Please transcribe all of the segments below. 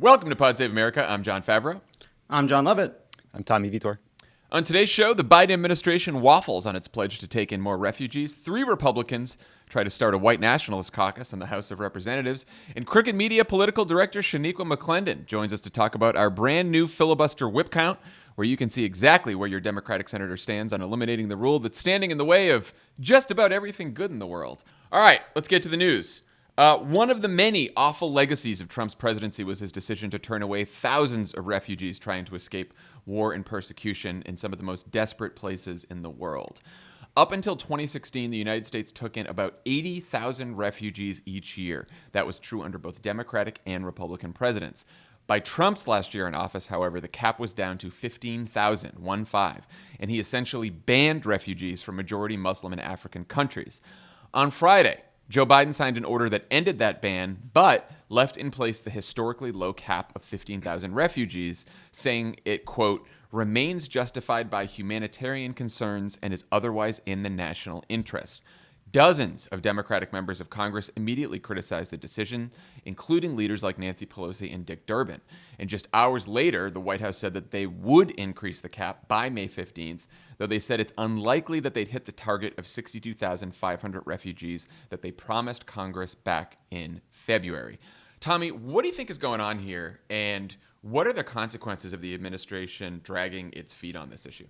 Welcome to Pod Save America. I'm Jon Favreau. I'm Jon Lovett. I'm Tommy Vietor. On today's show, the Biden administration waffles on its pledge to take in more refugees. 3 Republicans try to start a white nationalist caucus in the House of Representatives. And Crooked Media political director Shaniqua McClendon joins us to talk about our brand new filibuster whip count, where you can see exactly where your Democratic senator stands on eliminating the rule that's standing in the way of just about everything good in the world. All right, let's get to the news. One of the many awful legacies of Trump's presidency was his decision to turn away thousands of refugees trying to escape war and persecution in some of the most desperate places in the world. Up until 2016, the United States took in about 80,000 refugees each year. That was true under both Democratic and Republican presidents. By Trump's last year in office, however, the cap was down to 15,000, 1-5, and he essentially banned refugees from majority Muslim and African countries. On Friday, Joe Biden signed an order that ended that ban, but left in place the historically low cap of 15,000 refugees, saying it, quote, remains justified by humanitarian concerns and is otherwise in the national interest. Dozens of Democratic members of Congress immediately criticized the decision, including leaders like Nancy Pelosi and Dick Durbin. And just hours later, the White House said that they would increase the cap by May 15th, though they said it's unlikely that they'd hit the target of 62,500 refugees that they promised Congress back in February. Tommy, what do you think is going on here, and what are the consequences of the administration dragging its feet on this issue?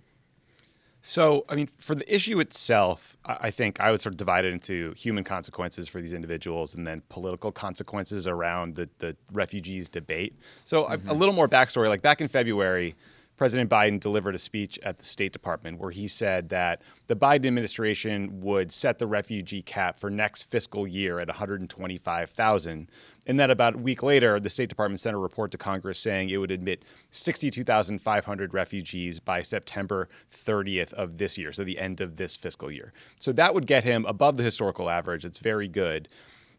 So, I mean, for the issue itself, I think I would sort of divide it into human consequences for these individuals and then political consequences around the refugees debate. So a little more backstory, like back in February, President Biden delivered a speech at the State Department where he said that the Biden administration would set the refugee cap for next fiscal year at 125,000. And then about a week later, the State Department sent a report to Congress saying it would admit 62,500 refugees by September 30th of this year, so the end of this fiscal year. So that would get him above the historical average. It's very good.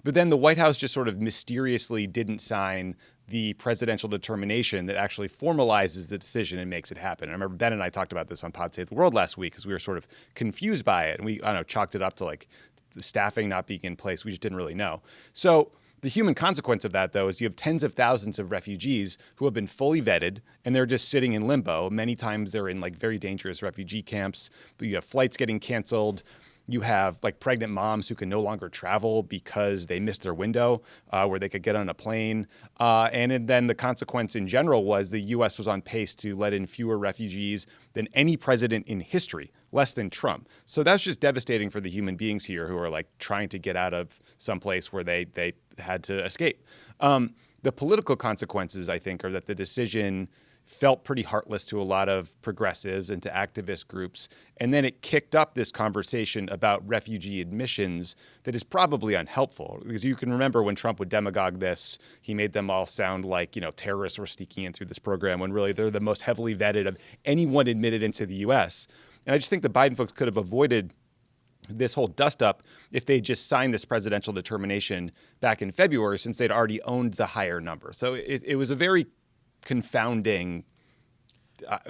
But then the White House just sort of mysteriously didn't sign the presidential determination that actually formalizes the decision and makes it happen. And I remember Ben and I talked about this on Pod Save the World last week because we were sort of confused by it. And we, I don't know, chalked it up to like the staffing not being in place. We just didn't really know. So the human consequence of that, though, is you have tens of thousands of refugees who have been fully vetted and they're just sitting in limbo. Many times they're in like very dangerous refugee camps, but you have flights getting canceled. You have like pregnant moms who can no longer travel because they missed their window where they could get on a plane. And then the consequence in general was the U.S. was on pace to let in fewer refugees than any president in history, less than Trump. So that's just devastating for the human beings here who are like trying to get out of some place where they had to escape. The political consequences, I think, are that the decision felt pretty heartless to a lot of progressives and to activist groups. And then it kicked up this conversation about refugee admissions that is probably unhelpful. Because you can remember when Trump would demagogue this, he made them all sound like, you know, terrorists were sneaking in through this program when really they're the most heavily vetted of anyone admitted into the U.S. And I just think the Biden folks could have avoided this whole dust-up if they just signed this presidential determination back in February, since they'd already owned the higher number. So it was a very confounding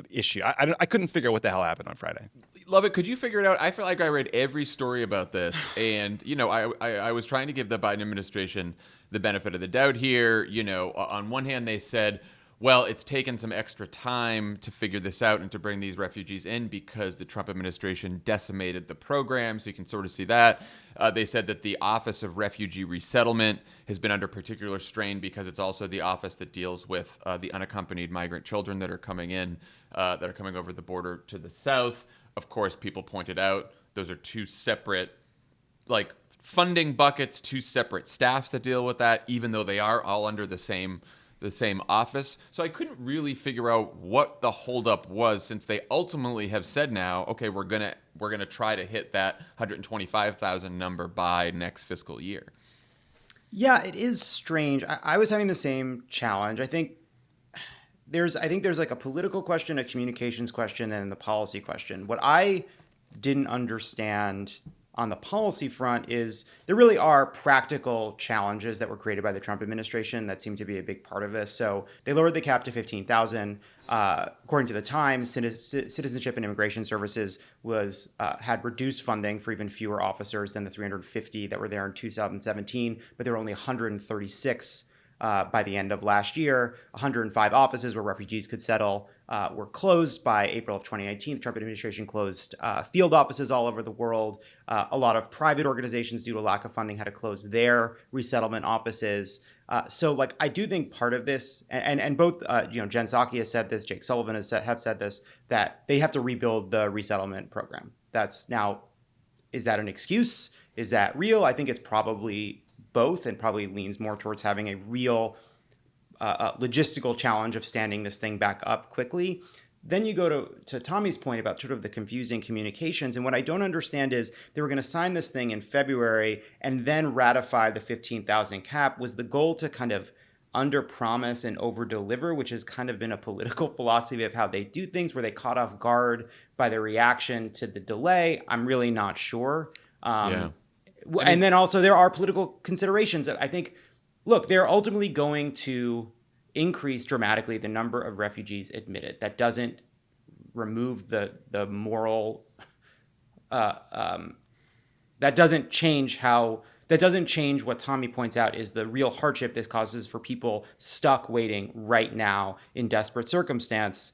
issue. I couldn't figure out what the hell happened on Friday. Lovett, could you figure it out? I feel like I read every story about this, and you know, I was trying to give the Biden administration the benefit of the doubt here. You know, on one hand, they said, well, it's taken some extra time to figure this out and to bring these refugees in because the Trump administration decimated the program. So you can sort of see that. They said that the Office of Refugee Resettlement has been under particular strain because it's also the office that deals with the unaccompanied migrant children that are coming in, that are coming over the border to the south. Of course, people pointed out those are two separate, like, funding buckets, two separate staffs that deal with that, even though they are all under the same office. So I couldn't really figure out what the holdup was, since they ultimately have said now, okay, we're gonna try to hit that 125,000 number by next fiscal year. Yeah, it is strange. I was having the same challenge. I think there's like a political question, a communications question, and the policy question. What I didn't understand on the policy front is there really are practical challenges that were created by the Trump administration that seem to be a big part of this. So they lowered the cap to 15,000. According to the Times, Citizenship and Immigration Services had reduced funding for even fewer officers than the 350 that were there in 2017, but there were only 136 by the end of last year. 105 offices where refugees could settle were closed by April of 2019. The Trump administration closed field offices all over the world. A lot of private organizations, due to lack of funding, had to close their resettlement offices. So, like, I do think part of this, and both, Jen Psaki has said this, Jake Sullivan have said this, that they have to rebuild the resettlement program. That's now, is that an excuse? Is that real? I think it's probably both, and probably leans more towards having a real logistical challenge of standing this thing back up quickly. Then you go to Tommy's point about sort of the confusing communications. And what I don't understand is they were going to sign this thing in February and then ratify the 15,000 cap. Was the goal to kind of under-promise and over-deliver, which has kind of been a political philosophy of how they do things, where they caught off guard by the reaction to the delay? I'm really not sure. And then also there are political considerations. I think, look, they're ultimately going to increase dramatically the number of refugees admitted. That doesn't remove the moral, that doesn't change what Tommy points out is the real hardship this causes for people stuck waiting right now in desperate circumstance.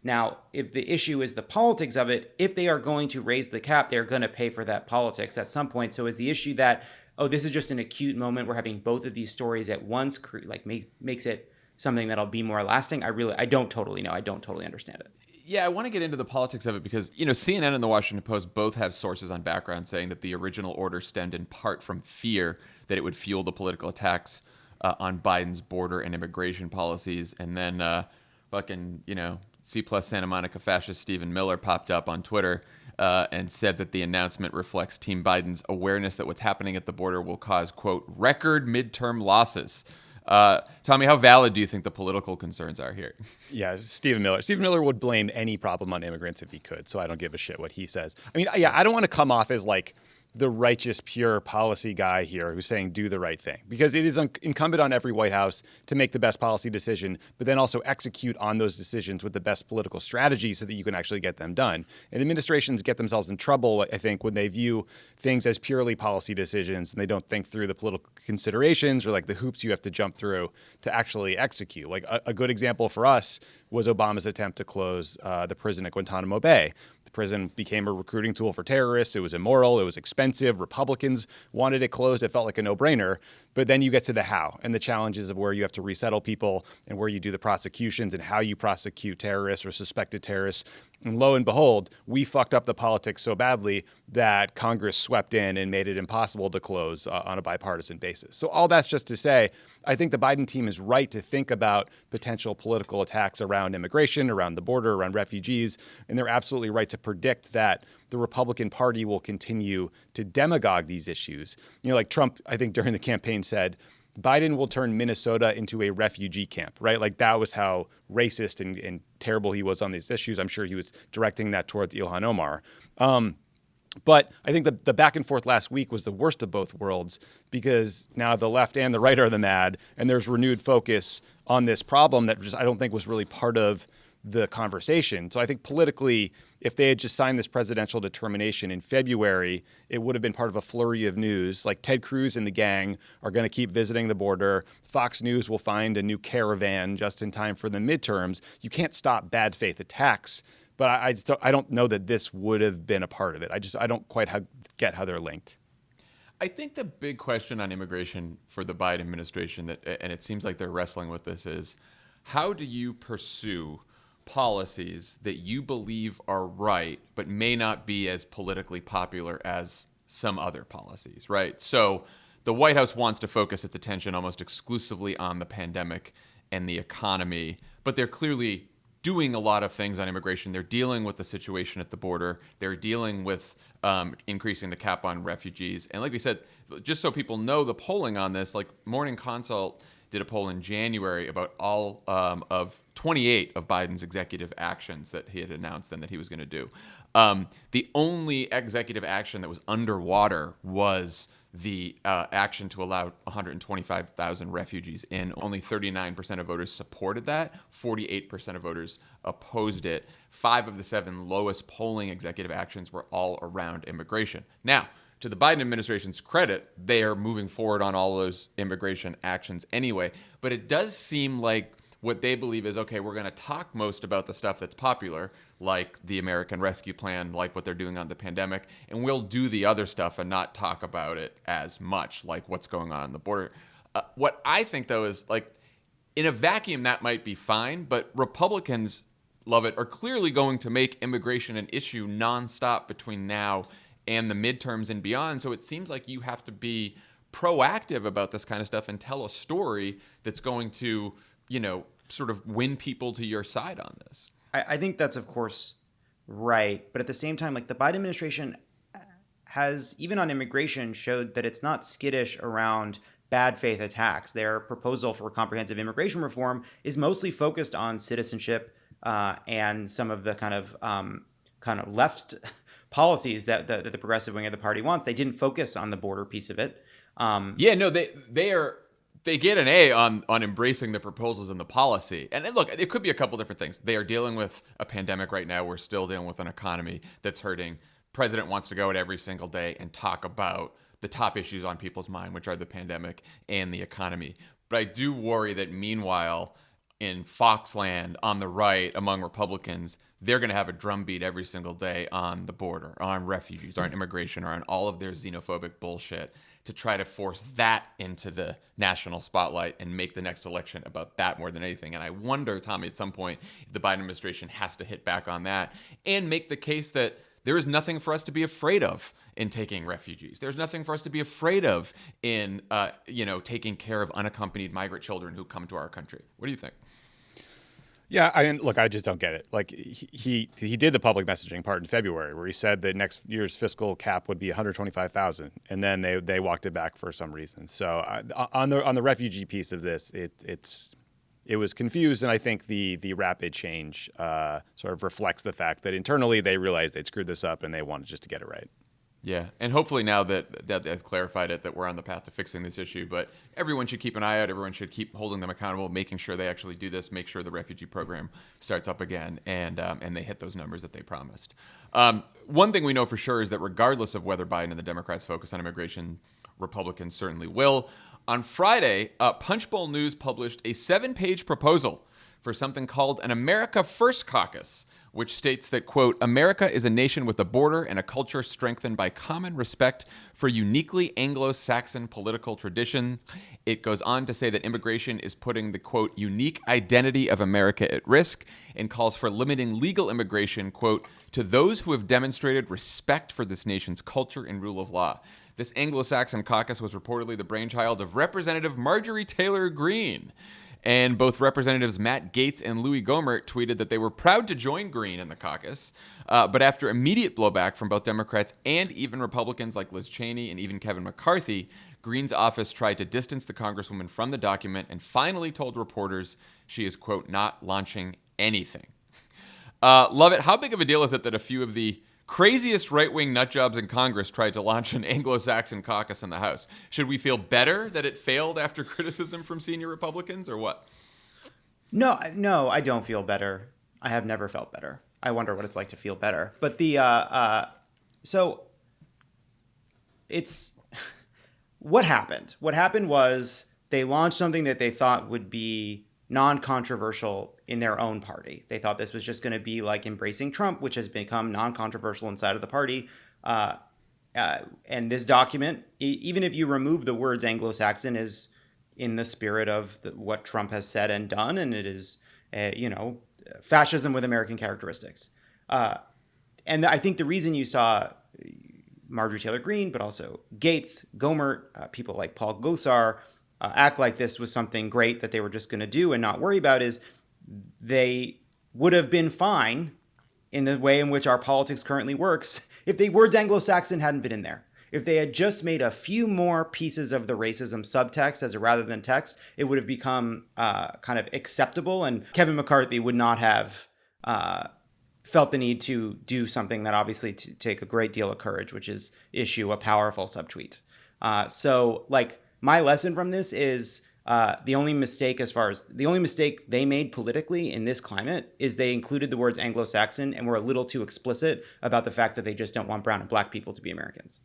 Now, if the issue is the politics of it, if they are going to raise the cap, they're going to pay for that politics at some point. So is the issue that, oh, this is just an acute moment, we're having both of these stories at once, like makes it something that'll be more lasting? I don't totally know. I don't totally understand it. Yeah, I want to get into the politics of it because, CNN and the Washington Post both have sources on background saying that the original order stemmed in part from fear that it would fuel the political attacks on Biden's border and immigration policies. And then C+ Santa Monica fascist Stephen Miller popped up on Twitter and said that the announcement reflects Team Biden's awareness that what's happening at the border will cause, quote, record midterm losses. Tommy, how valid do you think the political concerns are here? Yeah, Stephen Miller. Stephen Miller would blame any problem on immigrants if he could, so I don't give a shit what he says. I mean, yeah, I don't want to come off as like the righteous, pure policy guy here who's saying do the right thing, because it is incumbent on every White House to make the best policy decision, but then also execute on those decisions with the best political strategy so that you can actually get them done. And administrations get themselves in trouble, I think, when they view things as purely policy decisions and they don't think through the political considerations or like the hoops you have to jump through to actually execute. Like a good example for us was Obama's attempt to close the prison at Guantanamo Bay. The prison became a recruiting tool for terrorists. It was immoral. It was expensive. Republicans wanted it closed. It felt like a no-brainer. But then you get to the how and the challenges of where you have to resettle people and where you do the prosecutions and how you prosecute terrorists or suspected terrorists. And lo and behold, we fucked up the politics so badly that Congress swept in and made it impossible to close on a bipartisan basis. So all that's just to say, I think the Biden team is right to think about potential political attacks around immigration, around the border, around refugees. And they're absolutely right to predict that the Republican Party will continue to demagogue these issues. Like Trump, I think during the campaign said, Biden will turn Minnesota into a refugee camp, right? Like that was how racist and terrible he was on these issues. I'm sure he was directing that towards Ilhan Omar. But I think the back and forth last week was the worst of both worlds, because now the left and the right are the mad, and there's renewed focus on this problem that just I don't think was really part of the conversation. So I think politically, if they had just signed this presidential determination in February, it would have been part of a flurry of news. Like Ted Cruz and the gang are going to keep visiting the border. Fox News will find a new caravan just in time for the midterms. You can't stop bad faith attacks, but I don't know that this would have been a part of it. I don't quite get how they're linked. I think the big question on immigration for the Biden administration, and it seems like they're wrestling with this, is how do you pursue policies that you believe are right, but may not be as politically popular as some other policies, right? So the White House wants to focus its attention almost exclusively on the pandemic and the economy, but they're clearly doing a lot of things on immigration. They're dealing with the situation at the border. They're dealing with increasing the cap on refugees. And like we said, just so people know the polling on this, like Morning Consult did a poll in January about all of 28 of Biden's executive actions that he had announced and that he was going to do. The only executive action that was underwater was the action to allow 125,000 refugees in. Only 39% of voters supported that. 48% of voters opposed it. 5 of the 7 lowest polling executive actions were all around immigration. Now, to the Biden administration's credit, they are moving forward on all those immigration actions anyway. But it does seem like what they believe is, okay, we're going to talk most about the stuff that's popular, like the American Rescue Plan, like what they're doing on the pandemic, and we'll do the other stuff and not talk about it as much, like what's going on the border. What I think, though, is like in a vacuum, that might be fine, but Republicans, Lovett, are clearly going to make immigration an issue nonstop between now and the midterms and beyond. So it seems like you have to be proactive about this kind of stuff and tell a story that's going to, sort of win people to your side on this. I think that's, of course, right. But at the same time, like the Biden administration has, even on immigration, showed that it's not skittish around bad faith attacks. Their proposal for comprehensive immigration reform is mostly focused on citizenship and some of the kind of left policies that the progressive wing of the party wants. They didn't focus on the border piece of it. They get an A on embracing the proposals and the policy. And look, it could be a couple different things. They are dealing with a pandemic right now. We're still dealing with an economy that's hurting. President wants to go out every single day and talk about the top issues on people's mind, which are the pandemic and the economy. But I do worry that meanwhile, in Foxland, on the right, among Republicans, they're going to have a drumbeat every single day on the border, on refugees, on immigration, or on all of their xenophobic bullshit to try to force that into the national spotlight and make the next election about that more than anything. And I wonder, Tommy, at some point, if the Biden administration has to hit back on that and make the case that there is nothing for us to be afraid of in taking refugees. There's nothing for us to be afraid of in, taking care of unaccompanied migrant children who come to our country. What do you think? Yeah, I mean, look, I just don't get it. Like he did the public messaging part in February where he said that next year's fiscal cap would be 125,000, and then they walked it back for some reason. So on the refugee piece of this, it was confused, and I think the rapid change sort of reflects the fact that internally they realized they'd screwed this up and they wanted just to get it right. Yeah, and hopefully now that they've clarified it, that we're on the path to fixing this issue. But everyone should keep an eye out. Everyone should keep holding them accountable, making sure they actually do this, make sure the refugee program starts up again, and they hit those numbers that they promised. One thing we know for sure is that regardless of whether Biden and the Democrats focus on immigration, Republicans certainly will. On Friday, Punchbowl News published a 7-page proposal for something called an America First Caucus, which states that, quote, America is a nation with a border and a culture strengthened by common respect for uniquely Anglo-Saxon political tradition. It goes on to say that immigration is putting the, quote, unique identity of America at risk and calls for limiting legal immigration, quote, to those who have demonstrated respect for this nation's culture and rule of law. This Anglo-Saxon caucus was reportedly the brainchild of Representative Marjorie Taylor Greene. And both Representatives Matt Gaetz and Louis Gohmert tweeted that they were proud to join Greene in the caucus. But after immediate blowback from both Democrats and even Republicans like Liz Cheney and even Kevin McCarthy, Greene's office tried to distance the Congresswoman from the document and finally told reporters she is, quote, not launching anything. Lovett, how big of a deal is it that a few of the craziest right-wing nutjobs in Congress tried to launch an Anglo-Saxon caucus in the House? Should we feel better that it failed after criticism from senior Republicans, or what? No, I don't feel better. I have never felt better. I wonder what it's like to feel better. But so it's what happened. What happened was they launched something that they thought would be non-controversial in their own party. They thought this was just going to be like embracing Trump, which has become non-controversial inside of the party. And this document, even if you remove the words Anglo-Saxon, is in the spirit of what Trump has said and done, and it is, fascism with American characteristics. And I think the reason you saw Marjorie Taylor Greene, but also Gaetz, Gohmert, people like Paul Gosar, act like this was something great that they were just going to do and not worry about is they would have been fine in the way in which our politics currently works if the words Anglo-Saxon hadn't been in there. If they had just made a few more pieces of the racism subtext as a rather than text, it would have become kind of acceptable, and Kevin McCarthy would not have felt the need to do something that obviously take a great deal of courage, which is issue a powerful subtweet. So my lesson from this is the only mistake they made politically in this climate is they included the words Anglo-Saxon and were a little too explicit about the fact that they just don't want brown and black people to be Americans.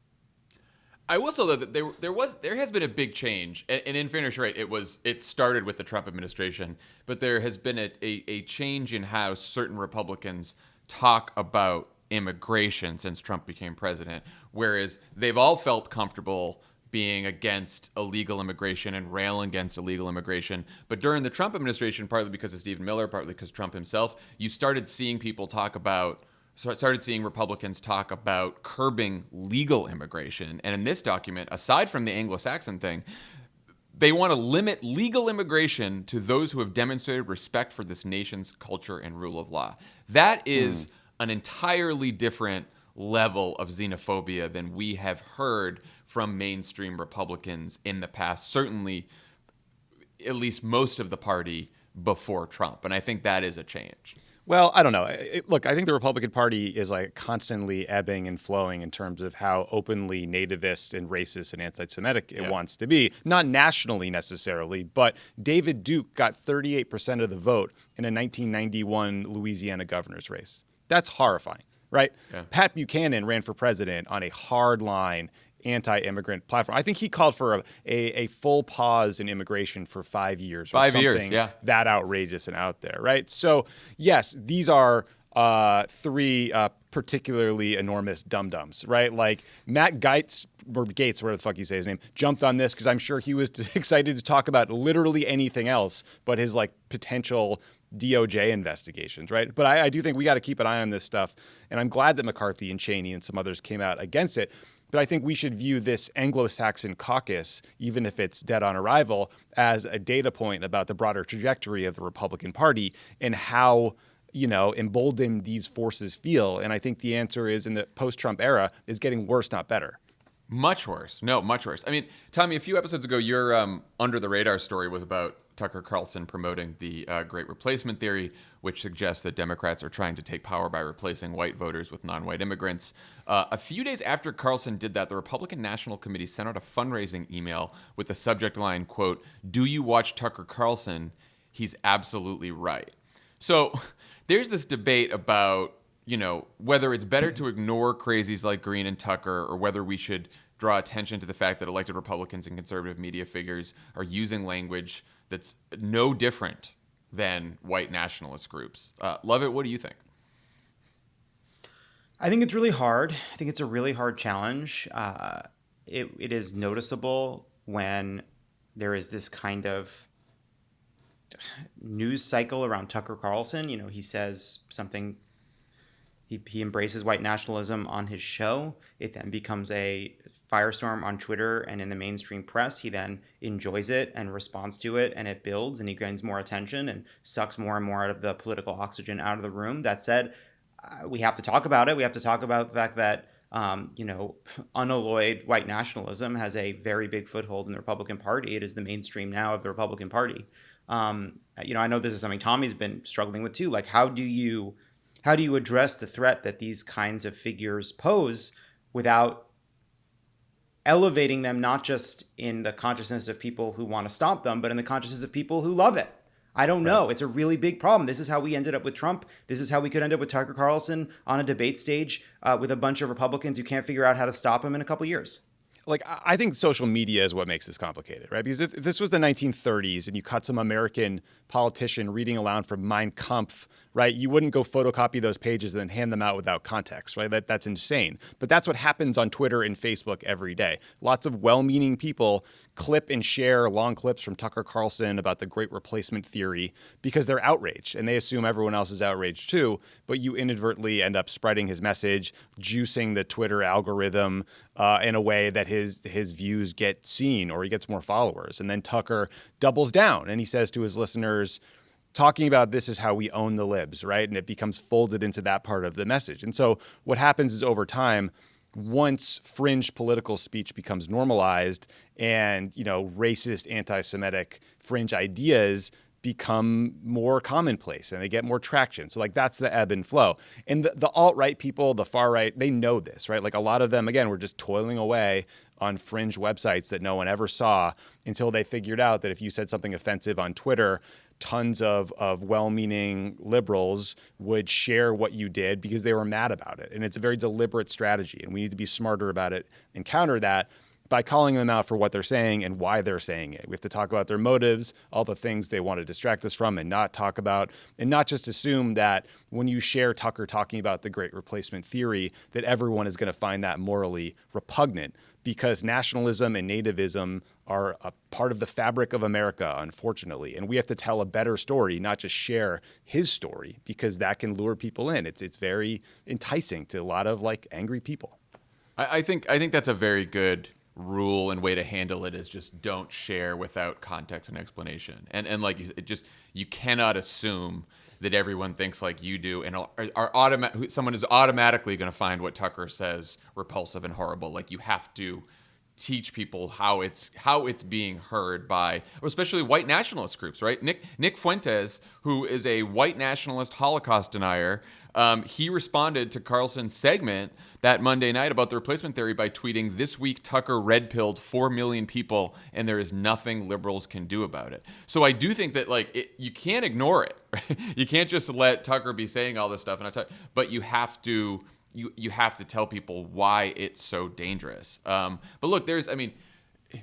I will say that there has been a big change, and in fairness, right, it started with the Trump administration, but there has been a change in how certain Republicans talk about immigration since Trump became president, whereas they've all felt comfortable being against illegal immigration and railing against illegal immigration. But during the Trump administration, partly because of Stephen Miller, partly because Trump himself, you started seeing Republicans talk about curbing legal immigration. And in this document, aside from the Anglo-Saxon thing, they want to limit legal immigration to those who have demonstrated respect for this nation's culture and rule of law. That is an entirely different level of xenophobia than we have heard from mainstream Republicans in the past, certainly at least most of the party before Trump. And I think that is a change. Well, I don't know. Look, I think the Republican Party is like constantly ebbing and flowing in terms of how openly nativist and racist and anti-Semitic it wants to be. Not nationally necessarily, but David Duke got 38% of the vote in a 1991 Louisiana governor's race. That's horrifying, right? Yeah. Pat Buchanan ran for president on a hard-line anti-immigrant platform. I think he called for a full pause in immigration for 5 years. Or 5 years, yeah. That outrageous and out there, right? So, yes, these are three particularly enormous dum-dums, right? Like Matt Gaetz, or Gates, whatever the fuck you say his name, jumped on this because I'm sure he was excited to talk about literally anything else but his like potential DOJ investigations, right? But I do think we got to keep an eye on this stuff. And I'm glad that McCarthy and Cheney and some others came out against it. But I think we should view this Anglo-Saxon caucus, even if it's dead on arrival, as a data point about the broader trajectory of the Republican Party and how, emboldened these forces feel. And I think the answer is, in the post-Trump era, is getting worse, not better. Much worse. No, much worse. I mean, Tommy, a few episodes ago, your under the radar story was about Tucker Carlson promoting the Great Replacement Theory, which suggests that Democrats are trying to take power by replacing white voters with non-white immigrants. A few days after Carlson did that, the Republican National Committee sent out a fundraising email with the subject line, quote, "Do you watch Tucker Carlson? He's absolutely right." So there's this debate about whether it's better to ignore crazies like Green and Tucker, or whether we should draw attention to the fact that elected Republicans and conservative media figures are using language that's no different than white nationalist groups. Lovett, what do you think? I think it's really hard. I think it's a really hard challenge. It is noticeable when there is this kind of news cycle around Tucker Carlson. He says something. He embraces white nationalism on his show. It then becomes a firestorm on Twitter and in the mainstream press. He then enjoys it and responds to it, and it builds, and he gains more attention and sucks more and more out of the political oxygen out of the room. That said, we have to talk about it. We have to talk about the fact that unalloyed white nationalism has a very big foothold in the Republican Party. It is the mainstream now of the Republican Party. I know this is something Tommy's been struggling with too. Like, how do you address the threat that these kinds of figures pose without elevating them not just in the consciousness of people who want to stop them, but in the consciousness of people who love it? I don't know. It's a really big problem. This is how we ended up with Trump. This is how we could end up with Tucker Carlson on a debate stage with a bunch of Republicans who can't figure out how to stop him in a couple years. Like, I think social media is what makes this complicated, right? Because if this was the 1930s and you caught some American politician reading aloud from Mein Kampf, right, you wouldn't go photocopy those pages and then hand them out without context, right? That's insane. But that's what happens on Twitter and Facebook every day. Lots of well-meaning people clip and share long clips from Tucker Carlson about the Great Replacement Theory because they're outraged and they assume everyone else is outraged too, but you inadvertently end up spreading his message, juicing the Twitter algorithm in a way that his views get seen, or he gets more followers. And then Tucker doubles down and he says to his listeners, talking about this is how we own the libs, right? And it becomes folded into that part of the message. And so what happens is, over time, once fringe political speech becomes normalized and, racist, anti-Semitic fringe ideas become more commonplace and they get more traction. So that's the ebb and flow. And the alt-right people, the far right, they know this, right? Like, a lot of them, again, were just toiling away on fringe websites that no one ever saw until they figured out that if you said something offensive on Twitter, tons of well-meaning liberals would share what you did because they were mad about it. And it's a very deliberate strategy, and we need to be smarter about it and counter that. by calling them out for what they're saying and why they're saying it. We have to talk about their motives, all the things they want to distract us from and not talk about, and not just assume that when you share Tucker talking about the Great Replacement theory, that everyone is going to find that morally repugnant, because nationalism and nativism are a part of the fabric of America, unfortunately. And we have to tell a better story, not just share his story, because that can lure people in. It's very enticing to a lot of like angry people. I think that's a very good rule and way to handle it, is just don't share without context and explanation. And like you cannot assume that everyone thinks like you do and someone is automatically going to find what Tucker says repulsive and horrible. Like, you have to teach people how it's being heard by, especially white nationalist groups, right? Nick Fuentes, who is a white nationalist Holocaust denier, he responded to Carlson's segment that Monday night about the replacement theory by tweeting, "This week Tucker red-pilled 4 million people, and there is nothing liberals can do about it." So I do think that you can't ignore it. Right? You can't just let Tucker be saying all this stuff, but you have to tell people why it's so dangerous. But look,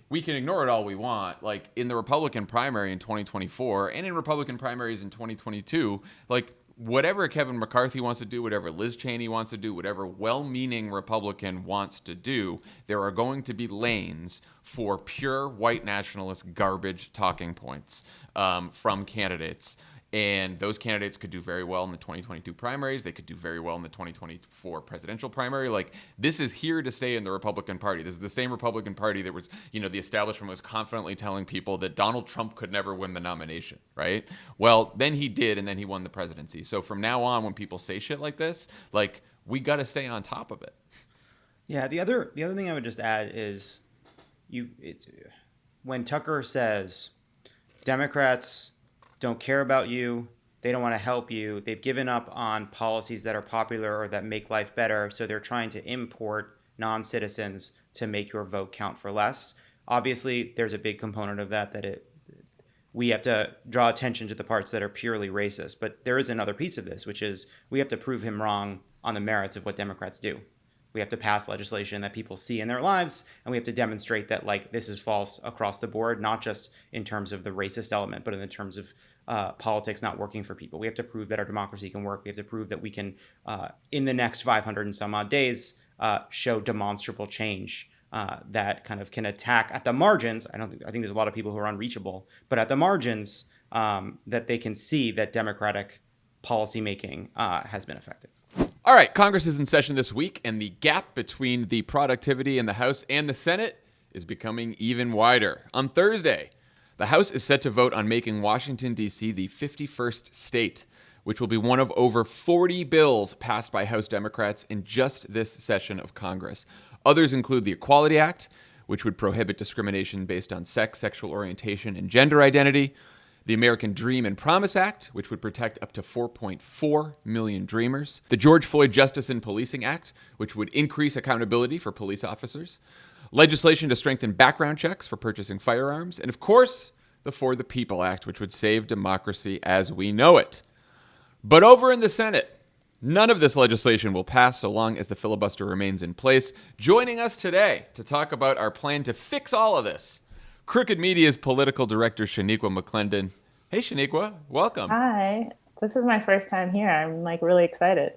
we can ignore it all we want. Like, in the Republican primary in 2024 and in Republican primaries in 2022, like, whatever Kevin McCarthy wants to do, whatever Liz Cheney wants to do, whatever well-meaning Republican wants to do, there are going to be lanes for pure white nationalist garbage talking points from candidates. And those candidates could do very well in the 2022 primaries. They could do very well in the 2024 presidential primary. Like, this is here to stay in the Republican Party. This is the same Republican Party that was, the establishment was confidently telling people that Donald Trump could never win the nomination, right? Well, then he did, and then he won the presidency. So from now on, when people say shit like this, like, we got to stay on top of it. Yeah, the other thing I would just add is when Tucker says Democrats don't care about you, they don't want to help you, they've given up on policies that are popular or that make life better, so they're trying to import non-citizens to make your vote count for less. Obviously, there's a big component of that we have to draw attention to the parts that are purely racist. But there is another piece of this, which is we have to prove him wrong on the merits of what Democrats do. We have to pass legislation that people see in their lives, and we have to demonstrate that this is false across the board, not just in terms of the racist element, but in the terms of politics not working for people. We have to prove that our democracy can work. We have to prove that we can, in the next 500 and some odd days, show demonstrable change that kind of can attack at the margins. I think there's a lot of people who are unreachable, but at the margins, that they can see that democratic policymaking has been effective. All right, Congress is in session this week, and the gap between the productivity in the House and the Senate is becoming even wider. On Thursday, the House is set to vote on making Washington, D.C. the 51st state, which will be one of over 40 bills passed by House Democrats in just this session of Congress. Others include the Equality Act, which would prohibit discrimination based on sex, sexual orientation, and gender identity, the American Dream and Promise Act, which would protect up to 4.4 million Dreamers, the George Floyd Justice in Policing Act, which would increase accountability for police officers, legislation to strengthen background checks for purchasing firearms, and of course, the For the People Act, which would save democracy as we know it. But over in the Senate, none of this legislation will pass so long as the filibuster remains in place. Joining us today to talk about our plan to fix all of this, Crooked Media's political director, Shaniqua McClendon. Hey, Shaniqua, welcome. Hi. This is my first time here. I'm really excited.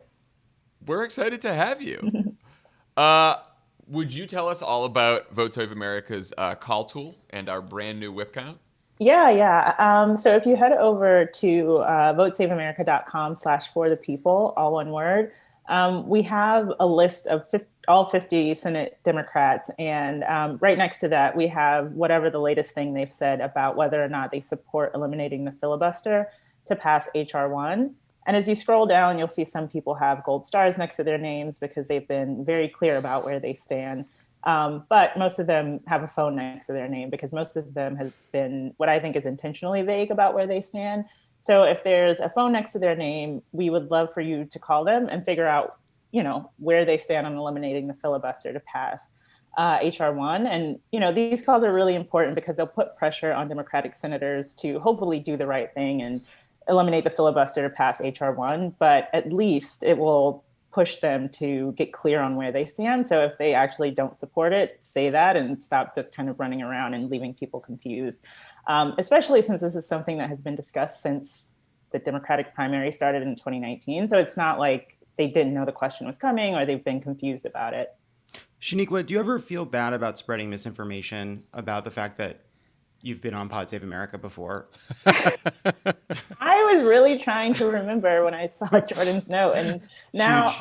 We're excited to have you. Would you tell us all about Vote Save America's call tool and our brand new whip count? Yeah. So if you head over to votesaveamerica.com/forthepeople, all one word, we have a list of all 50 Senate Democrats. And right next to that, we have whatever the latest thing they've said about whether or not they support eliminating the filibuster to pass H.R. 1. And as you scroll down, you'll see some people have gold stars next to their names because they've been very clear about where they stand. But most of them have a phone next to their name because most of them have been what I think is intentionally vague about where they stand. So if there's a phone next to their name, we would love for you to call them and figure out, where they stand on eliminating the filibuster to pass H.R. 1. And, these calls are really important because they'll put pressure on Democratic senators to hopefully do the right thing and eliminate the filibuster to pass H.R. 1. But at least it will push them to get clear on where they stand. So if they actually don't support it, say that and stop just kind of running around and leaving people confused, especially since this is something that has been discussed since the Democratic primary started in 2019. So it's not like they didn't know the question was coming or they've been confused about it. Shaniqua, do you ever feel bad about spreading misinformation about the fact that you've been on Pod Save America before? I was really trying to remember when I saw Jordan's note, and now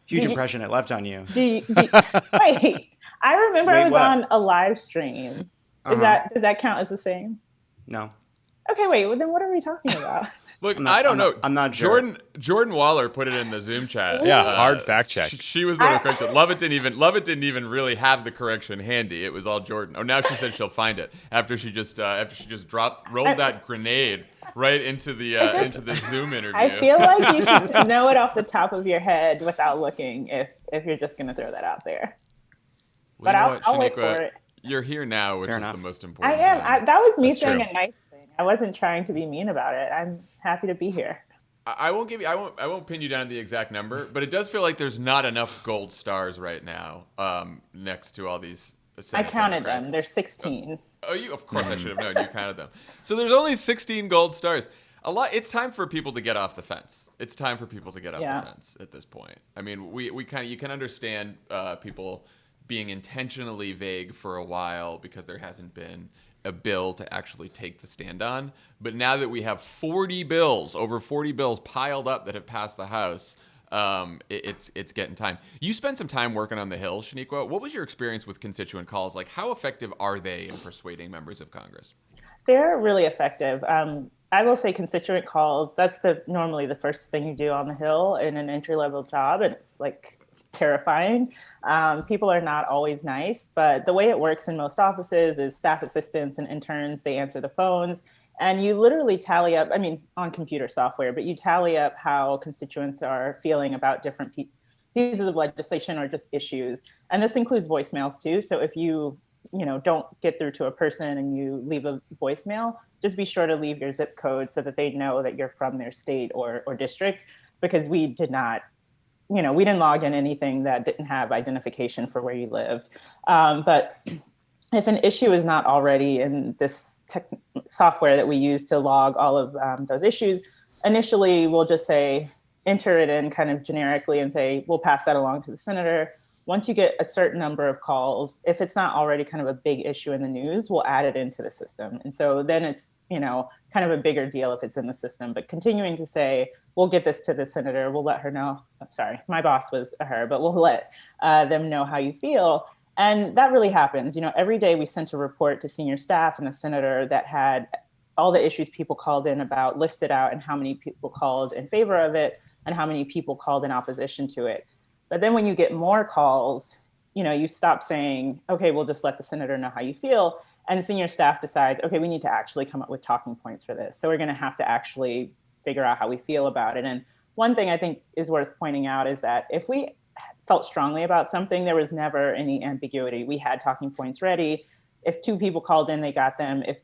huge impression it left on you. Wait, I remember I was on a live stream. Does that count as the same? No. Okay, wait. Well, then what are we talking about? Look, I don't know. I'm not sure. Jordan Waller put it in the Zoom chat. Yeah, hard fact check. She was the one who corrected. Lovett didn't even really have the correction handy. It was all Jordan. Oh, now she said she'll find it after she just rolled that grenade right into the Zoom interview. I feel like you can know it off the top of your head without looking if you're just going to throw that out there. Well, but I'll wait for it. You're here now, which is the most important. I am. That was me saying a nice thing. I wasn't trying to be mean about it. I'm happy to be here. I won't pin you down to the exact number, but it does feel like there's not enough gold stars right now next to all these. I counted them. There's 16. Of course I should have known. You counted them. So there's only 16 gold stars. It's time for people to get off the fence. It's time for people to get off the fence at this point. I mean, you can understand people being intentionally vague for a while because there hasn't been a bill to actually take the stand on. But now that we have over 40 bills piled up that have passed the House, it's getting time. You spent some time working on the Hill, Shaniqua. What was your experience with constituent calls? Like, how effective are they in persuading members of Congress? They're really effective. I will say constituent calls, that's normally the first thing you do on the Hill in an entry-level job, and it's like terrifying. People are not always nice, but the way it works in most offices is staff assistants and interns, they answer the phones, and you literally tally up, on computer software, but you tally up how constituents are feeling about different pieces of legislation or just issues. And this includes voicemails too. So if you don't get through to a person and you leave a voicemail, just be sure to leave your zip code so that they know that you're from their state or district, because we didn't log in anything that didn't have identification for where you lived. But if an issue is not already in this software that we use to log all of those issues, initially we'll just say, enter it in kind of generically and say, we'll pass that along to the senator. Once you get a certain number of calls, if it's not already kind of a big issue in the news, we'll add it into the system. And so then it's, kind of a bigger deal if it's in the system, but continuing to say, we'll get this to the senator, we'll let her know, sorry, my boss was a her, but we'll let them know how you feel. And that really happens. Every day we sent a report to senior staff and the senator that had all the issues people called in about listed out and how many people called in favor of it and how many people called in opposition to it. But then when you get more calls, you stop saying, okay, we'll just let the senator know how you feel. And senior staff decides, okay, we need to actually come up with talking points for this. So we're going to have to actually figure out how we feel about it. And one thing I think is worth pointing out is that if we felt strongly about something, there was never any ambiguity. We had talking points ready. If 2 people called in, they got them. If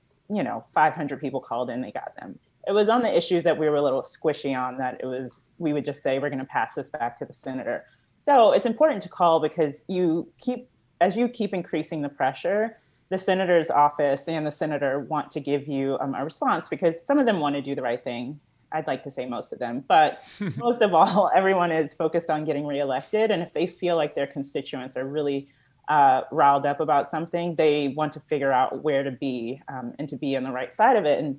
500 people called in, they got them. It was on the issues that we were a little squishy on that we would just say, we're going to pass this back to the senator. So it's important to call because as you keep increasing the pressure, the senator's office and the senator want to give you a response because some of them want to do the right thing. I'd like to say most of them, but most of all, everyone is focused on getting reelected. And if they feel like their constituents are really riled up about something, they want to figure out where to be and to be on the right side of it. And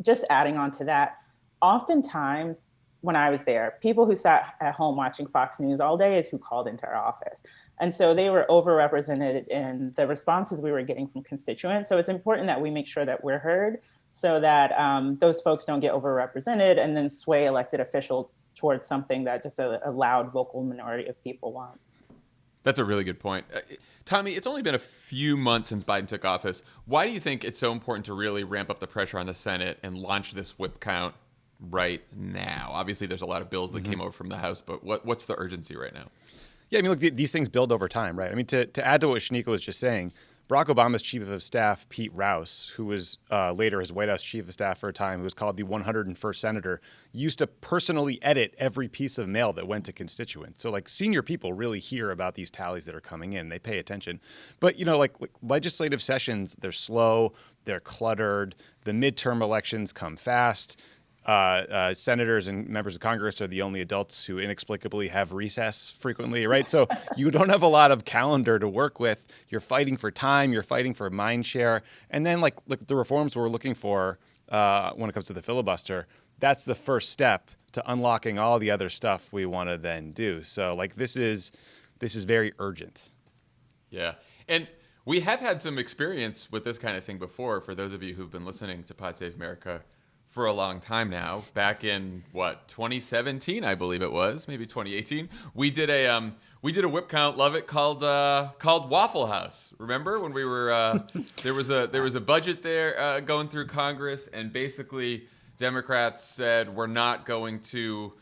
just adding on to that, oftentimes when I was there, people who sat at home watching Fox News all day is who called into our office. And so they were overrepresented in the responses we were getting from constituents. So it's important that we make sure that we're heard so that those folks don't get overrepresented and then sway elected officials towards something that just a loud vocal minority of people want. That's a really good point. Tommy, it's only been a few months since Biden took office. Why do you think it's so important to really ramp up the pressure on the Senate and launch this whip count right now? Obviously, there's a lot of bills that came over from the House, but what's the urgency right now? Yeah, look, these things build over time, right? To add to what Shaniqua was just saying, Barack Obama's chief of staff, Pete Rouse, who was later his White House chief of staff for a time, who was called the 101st senator, used to personally edit every piece of mail that went to constituents. So like senior people really hear about these tallies that are coming in. They pay attention. But, like legislative sessions, they're slow, they're cluttered. The midterm elections come fast. Senators and members of Congress are the only adults who inexplicably have recess frequently, right? So you don't have a lot of calendar to work with. You're fighting for time. You're fighting for mind share. And then like the reforms we're looking for when it comes to the filibuster, that's the first step to unlocking all the other stuff we want to then do. So like this is very urgent. Yeah. And we have had some experience with this kind of thing before, for those of you who've been listening to Pod Save America for a long time now. Back in 2017, I believe it was, maybe 2018. We did a whip count, Lovett, called Waffle House. Remember when we were there was a budget there going through Congress, and basically Democrats said we're not going to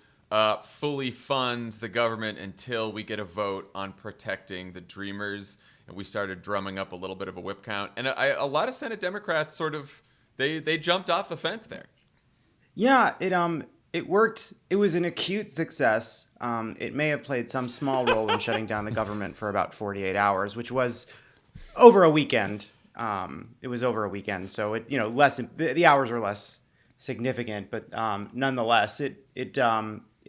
fully fund the government until we get a vote on protecting the Dreamers, and we started drumming up a little bit of a whip count, and a lot of Senate Democrats sort of they jumped off the fence there. Yeah, it worked. It was an acute success. It may have played some small role in shutting down the government for about 48 hours, which was over a weekend. It was over a weekend, so it less. The hours were less significant, but nonetheless, it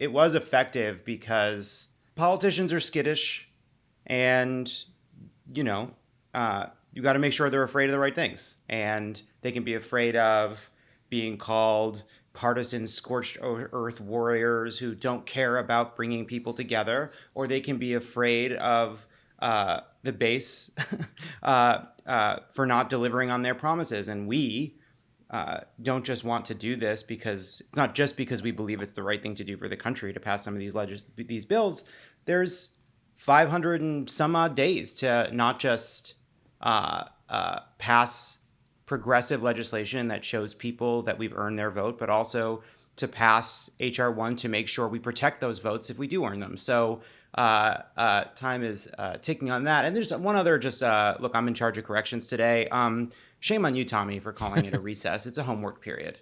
was effective because politicians are skittish, and you got to make sure they're afraid of the right things, and they can be afraid of being called partisan scorched earth warriors who don't care about bringing people together, or they can be afraid of the base for not delivering on their promises. And we don't just want to do this because it's not just because we believe it's the right thing to do for the country to pass some of these bills. There's 500 and some odd days to not just pass progressive legislation that shows people that we've earned their vote, but also to pass H.R. 1 to make sure we protect those votes if we do earn them. So time is ticking on that. And there's one other look, I'm in charge of corrections today. Shame on you, Tommy, for calling it a recess. It's a homework period.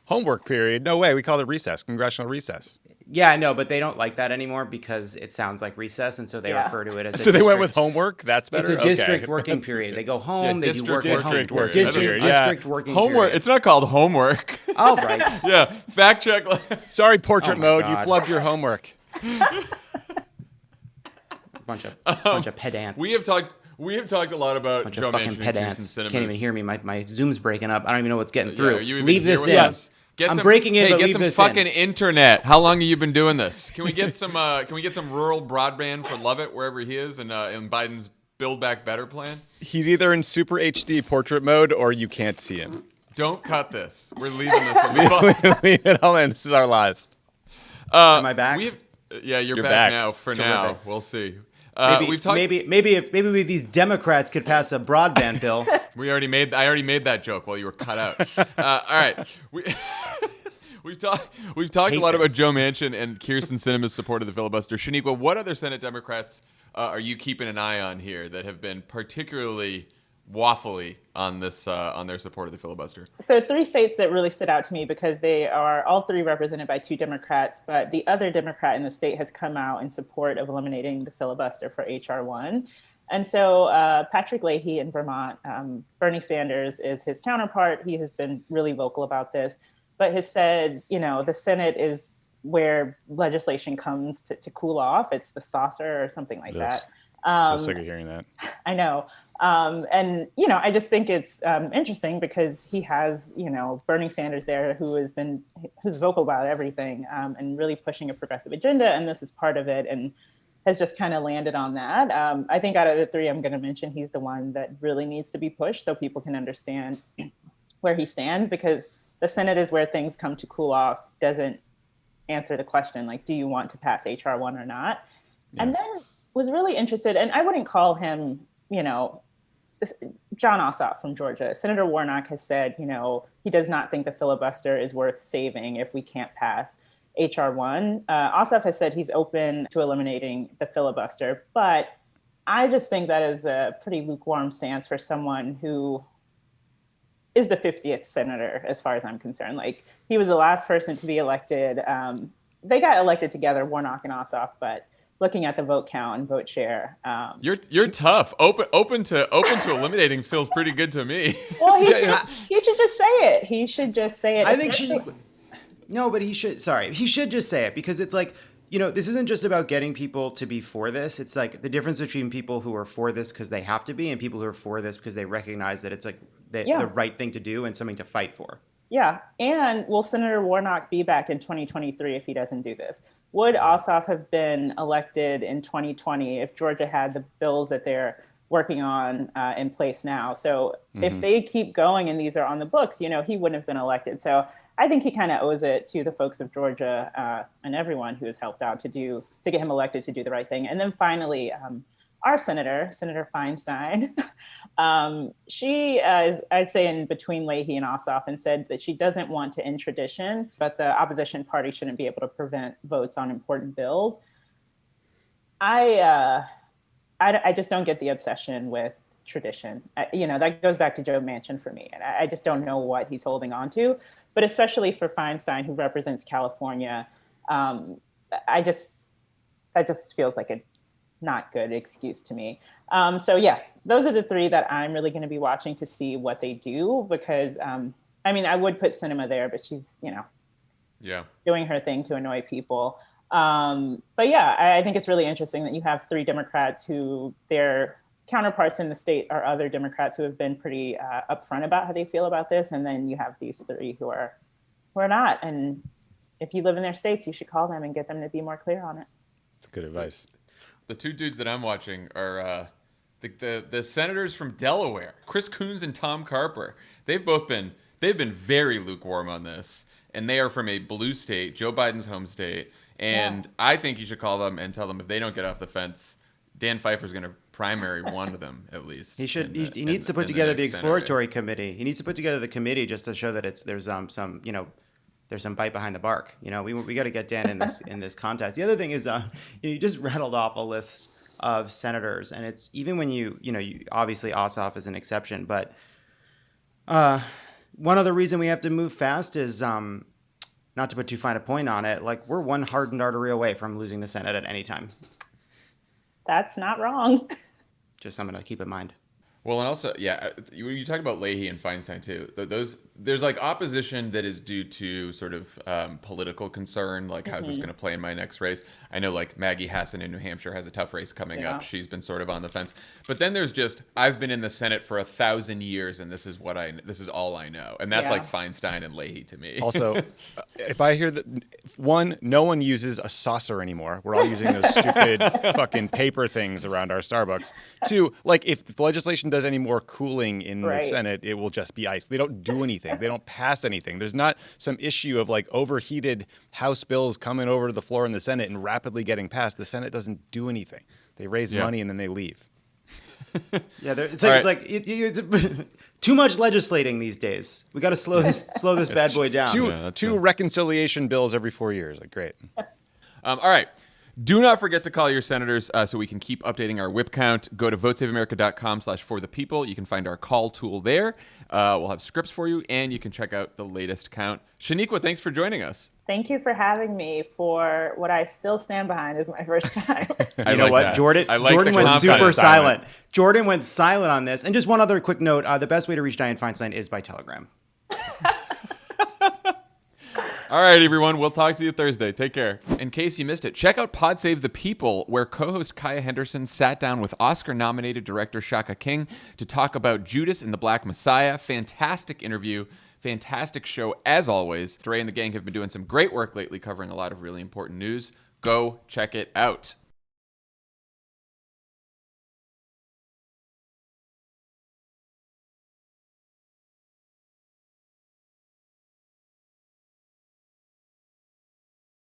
Homework period? No way. We called it recess, congressional recess. Yeah, I know, but they don't like that anymore because it sounds like recess, and so they refer to it as So they went with homework? That's better? It's a district working period. They go home, they do work at home. District working homework. period. It's not called homework. Oh, right. Yeah, fact check. Sorry, portrait mode. God. You flubbed your homework. bunch of pedants. We have talked a lot about bunch Joe of fucking Manchin and pedants. Kirsten Sinema's. Can't even hear me. My Zoom's breaking up. I don't even know what's getting through. Yeah, leave this in. Us? I'm breaking in, but get leave some this fucking in. internet. How long have you been doing this? Can we get some rural broadband for Lovett wherever he is in Biden's Build Back Better plan? He's either in super HD portrait mode or you can't see him. Don't cut this. We're leaving this in. Leave it all in. This is our lives. Am I back? You're back now. For Terrific. now, we'll see. Maybe if these Democrats could pass a broadband bill. I already made that joke while you were cut out. All right. We've talked a lot about Joe Manchin and Kirsten Sinema's support of the filibuster. Shaniqua, what other Senate Democrats are you keeping an eye on here that have been particularly waffly on their support of the filibuster? So 3 states that really stood out to me because they are all 3 represented by 2 Democrats, but the other Democrat in the state has come out in support of eliminating the filibuster for H.R. 1. And so Patrick Leahy in Vermont, Bernie Sanders is his counterpart. He has been really vocal about this, but has said, the Senate is where legislation comes to cool off. It's the saucer or something like that. So sick of hearing that. I know. And I just think it's interesting because he has, Bernie Sanders there who's vocal about everything and really pushing a progressive agenda. And this is part of it and has just kind of landed on that. I think out of the 3 I'm going to mention, he's the one that really needs to be pushed so people can understand where he stands, because the Senate is where things come to cool off, doesn't answer the question, like, do you want to pass H.R. 1 or not? Yeah. And then was really interested, and I wouldn't call him, Jon Ossoff from Georgia. Senator Warnock has said, he does not think the filibuster is worth saving if we can't pass H.R. 1. Ossoff has said he's open to eliminating the filibuster, but I just think that is a pretty lukewarm stance for someone who is the 50th senator, as far as I'm concerned. Like, he was the last person to be elected. They got elected together, Warnock and Ossoff, but looking at the vote count and vote share, You're tough. Open to eliminating feels pretty good to me. well, he should just say it. He should just say it. I think he should just say it, because it's like, this isn't just about getting people to be for this. It's like the difference between people who are for this because they have to be and people who are for this because they recognize that it's like the right thing to do and something to fight for. Yeah. And will Senator Warnock be back in 2023 if he doesn't do this? Would Ossoff have been elected in 2020 if Georgia had the bills that they're working on in place now? So if they keep going and these are on the books, he wouldn't have been elected. So I think he kind of owes it to the folks of Georgia and everyone who has helped out to get him elected to do the right thing. And then finally, our Senator Feinstein, she is, I'd say, in between Leahy and Ossoff, and said that she doesn't want to end tradition, but the opposition party shouldn't be able to prevent votes on important bills. I just don't get the obsession with tradition. That goes back to Joe Manchin for me. And I just don't know what he's holding on to, but especially for Feinstein, who represents California, that just feels like a not good excuse to me. So yeah, those are the three that I'm really going to be watching to see what they do, because I would put Sinema there, but she's, doing her thing to annoy people. But yeah, I think it's really interesting that you have three Democrats who their counterparts in the state are other Democrats who have been pretty upfront about how they feel about this. And then you have these three who are not. And if you live in their states, you should call them and get them to be more clear on it. That's good advice. The two dudes that I'm watching are the senators from Delaware, Chris Coons and Tom Carper. They've been very lukewarm on this, and they are from a blue state, Joe Biden's home state. And I think you should call them and tell them if they don't get off the fence, Dan Pfeiffer's going to primary one of them at least. He needs to put together the exploratory committee. He needs to put together the committee just to show that there's some bite behind the bark. We got to get Dan in this contest. The other thing is, you just rattled off a list of senators, and it's even when you obviously Ossoff is an exception, but one other reason we have to move fast is not to put too fine a point on it. Like, we're one hardened artery away from losing the Senate at any time. That's not wrong. Just something to keep in mind. Well, and also, you talk about Leahy and Feinstein too. There's like opposition that is due to sort of political concern, like how's this going to play in my next race? I know like Maggie Hassan in New Hampshire has a tough race coming up. She's been sort of on the fence. But then there's just, I've been in the Senate for 1,000 years, and this is all I know, and that's like Feinstein and Leahy to me. Also, if I hear that, no one uses a saucer anymore. We're all using those stupid fucking paper things around our Starbucks. Two, like if the legislation does any more cooling in the Senate, it will just be ice. They don't do anything. They don't pass anything. There's not some issue of like overheated House bills coming over to the floor in the Senate and rapidly getting passed. The Senate doesn't do anything. They raise money and then they leave. It's too much legislating these days. We got to slow this bad boy down. Two reconciliation bills every 4 years. Like, great. All right. Do not forget to call your senators so we can keep updating our whip count. Go to votesaveamerica.com/forthepeople. You can find our call tool there. We'll have scripts for you, and you can check out the latest count. Shaniqua, thanks for joining us. Thank you for having me for what I still stand behind is my first time. You know what? Jordan went super silent. Jordan went silent on this. And just one other quick note. The best way to reach Dianne Feinstein is by Telegram. All right, everyone. We'll talk to you Thursday. Take care. In case you missed it, check out Pod Save the People, where co-host Kaya Henderson sat down with Oscar-nominated director Shaka King to talk about Judas and the Black Messiah. Fantastic interview. Fantastic show, as always. DeRay and the gang have been doing some great work lately covering a lot of really important news. Go check it out.